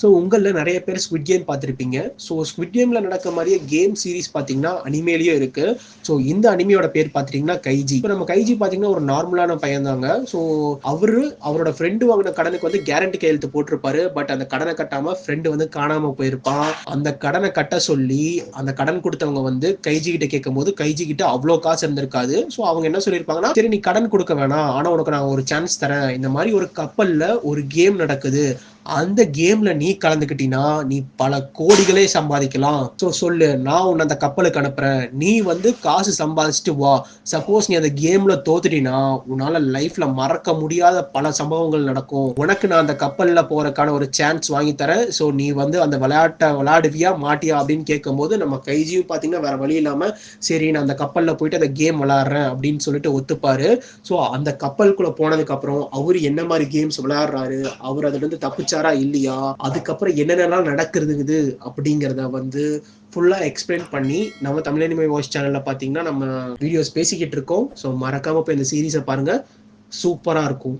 So உங்களில் நிறைய பேர் ஸ்குவிட் கேம் பார்த்துருப்பீங்க. ஸோ ஸ்குவிட் கேமில் நடக்க மாதிரியே கேம் சீரிஸ் பார்த்தீங்கன்னா அனிமேலேயும் இருக்குது. ஸோ இந்த அனிமையோட பேர் பார்த்தீங்கன்னா கைஜி. இப்போ நம்ம கைஜி பார்த்தீங்கன்னா ஒரு நார்மலான பையன் தாங்க. ஸோ அவரோட ஃப்ரெண்டு வாங்கின கடனுக்கு வந்து கேரண்டி கையெழுத்து போட்டிருப்பாரு. பட் அந்த கடனை கட்டாமல் ஃப்ரெண்டு வந்து காணாமல் போயிருப்பான். அந்த கடனை கட்ட சொல்லி அந்த கடன் கொடுத்தவங்க வந்து கைஜி கிட்ட கேட்கும் போது கைஜி கிட்ட அவ்வளோ காசு இருந்திருக்காது. ஸோ அவங்க என்ன சொல்லியிருப்பாங்கன்னா, சரி நீ கடன் கொடுக்க வேணாம், ஆனால் உனக்கு நான் ஒரு சான்ஸ் தரேன். இந்த மாதிரி ஒரு கப்பலில் ஒரு கேம் நடக்குது, அந்த கேம்ல நீ கலந்துக்கிட்டீனா நீ பல கோடிகளே சம்பாதிக்கலாம். ஸோ சொல்லு, நான் உன்னை அந்த கப்பலுக்கு அனுப்புறேன், நீ வந்து காசு சம்பாதிச்சுட்டு வா. சப்போஸ் நீ அந்த கேம்ல தோத்துட்டினா உன்னால லைஃப்ல மறக்க முடியாத பல சம்பவங்கள் நடக்கும். உனக்கு நான் அந்த கப்பல்ல போறதுக்கான ஒரு சான்ஸ் வாங்கி தரேன். ஸோ நீ வந்து அந்த விளையாட்டை விளையாடுவியா மாட்டியா அப்படின்னு கேட்கும்போது நம்ம கைஜியும் பார்த்தீங்கன்னா வேற வழி இல்லாம சரி நான் அந்த கப்பல்ல போயிட்டு அந்த கேம் விளையாடுறேன் அப்படின்னு சொல்லிட்டு ஒத்துப்பாரு. ஸோ அந்த கப்பலுக்குள்ள போனதுக்கு அப்புறம் அவரு என்ன மாதிரி கேம்ஸ் விளையாடுறாரு, அவர் அதுல இருந்து தப்பிச்சாரா இல்லையா, அதுக்கப்புறம் என்னென்னலாம் நடக்குது அப்படிங்கிறத வந்து ஃபுல்லா எக்ஸ்பிளைன் பண்ணி நம்ம தமிழ் அனிமே வாய்ஸ் சேனல்ல பாத்தீங்கன்னா நம்ம வீடியோஸ் பேசிக்கிட்டு இருக்கோம். ஸோ மறக்காம போய் இந்த சீரீஸை பாருங்க, சூப்பரா இருக்கும்.